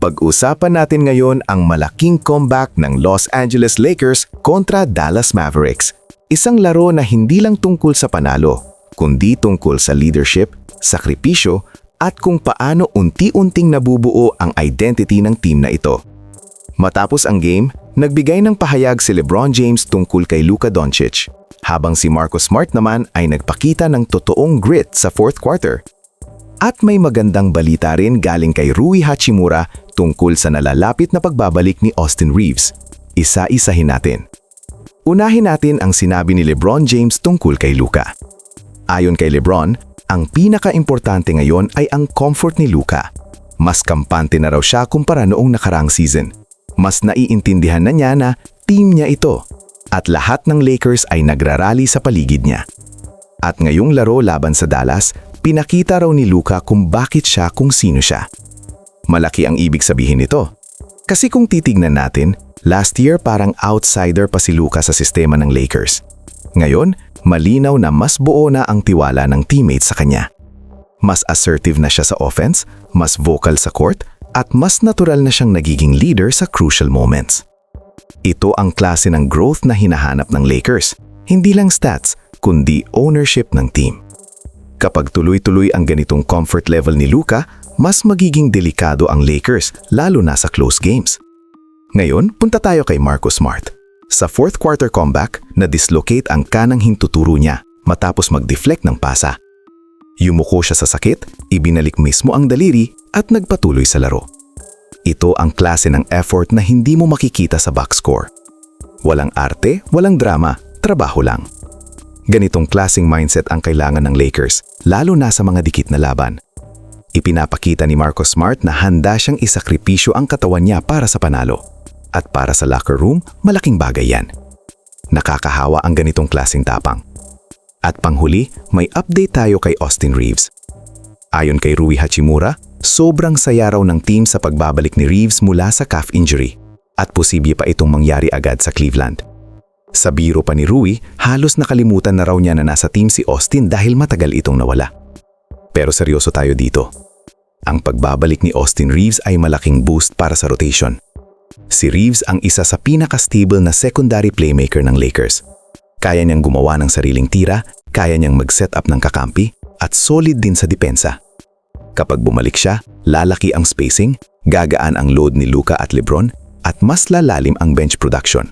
Pag-usapan natin ngayon ang malaking comeback ng Los Angeles Lakers kontra Dallas Mavericks. Isang laro na hindi lang tungkol sa panalo, kundi tungkol sa leadership, sakripisyo, at kung paano unti-unting nabubuo ang identity ng team na ito. Matapos ang game, nagbigay ng pahayag si LeBron James tungkol kay Luka Doncic, habang si Marcus Smart naman ay nagpakita ng totoong grit sa fourth quarter. At may magandang balita rin galing kay Rui Hachimura tungkol sa nalalapit na pagbabalik ni Austin Reeves. Isa-isahin natin. Unahin natin ang sinabi ni LeBron James tungkol kay Luka. Ayon kay LeBron, ang pinaka-importante ngayon ay ang comfort ni Luka. Mas kampante na raw siya kumpara noong nakaraang season. Mas naiintindihan na niya na team niya ito. At lahat ng Lakers ay nagrarally sa paligid niya. At ngayong laro laban sa Dallas, pinakita raw ni Luka kung bakit siya kung sino siya. Malaki ang ibig sabihin nito. Kasi kung titignan natin, last year parang outsider pa si Luka sa sistema ng Lakers. Ngayon, malinaw na mas buo na ang tiwala ng teammates sa kanya. Mas assertive na siya sa offense, mas vocal sa court, at mas natural na siyang nagiging leader sa crucial moments. Ito ang klase ng growth na hinahanap ng Lakers. Hindi lang stats, kundi ownership ng team. Kapag tuloy-tuloy ang ganitong comfort level ni Luka, mas magiging delikado ang Lakers, lalo na sa close games. Ngayon, punta tayo kay Marcus Smart. Sa fourth quarter comeback, na-dislocate ang kanang hintuturo niya matapos mag-deflect ng pasa. Yumuko siya sa sakit, ibinalik mismo ang daliri at nagpatuloy sa laro. Ito ang klase ng effort na hindi mo makikita sa box score. Walang arte, walang drama, trabaho lang. Ganitong klaseng mindset ang kailangan ng Lakers, lalo na sa mga dikit na laban. Ipinapakita ni Marcus Smart na handa siyang isakripisyo ang katawan niya para sa panalo. At para sa locker room, malaking bagay yan. Nakakahawa ang ganitong klaseng tapang. At panghuli, may update tayo kay Austin Reeves. Ayon kay Rui Hachimura, sobrang saya raw ng team sa pagbabalik ni Reeves mula sa calf injury. At posible pa itong mangyari agad sa Cleveland. Sa biro pa ni Rui, halos nakalimutan na raw niya na nasa team si Austin dahil matagal itong nawala. Pero seryoso tayo dito. Ang pagbabalik ni Austin Reeves ay malaking boost para sa rotation. Si Reeves ang isa sa pinaka-stable na secondary playmaker ng Lakers. Kaya niyang gumawa ng sariling tira, kaya niyang mag-set up ng kakampi, at solid din sa depensa. Kapag bumalik siya, lalaki ang spacing, gagaan ang load ni Luka at LeBron, at mas lalalim ang bench production.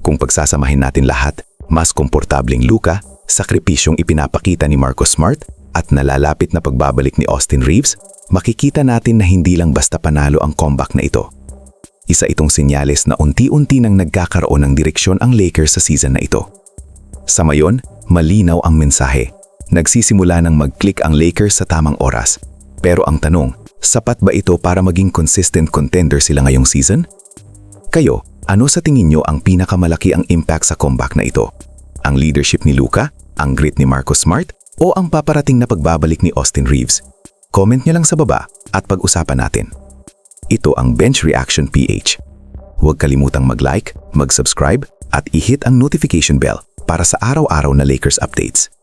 Kung pagsasamahin natin lahat, mas komportabling Luka, sakripisyong ipinapakita ni Marcus Smart, at nalalapit na pagbabalik ni Austin Reeves, makikita natin na hindi lang basta panalo ang comeback na ito. Isa itong senyales na unti-unti nang nagkakaroon ng direksyon ang Lakers sa season na ito. Sa mayon, malinaw ang mensahe. Nagsisimula ng mag-click ang Lakers sa tamang oras. Pero ang tanong, sapat ba ito para maging consistent contender sila ngayong season? Kayo, ano sa tingin nyo ang pinakamalaki ang impact sa comeback na ito? Ang leadership ni Luka, ang grit ni Marcus Smart, o ang paparating na pagbabalik ni Austin Reeves? Comment nyo lang sa baba at pag-usapan natin. Ito ang Bench Reaction PH. Huwag kalimutang mag-like, mag-subscribe at i-hit ang notification bell para sa araw-araw na Lakers updates.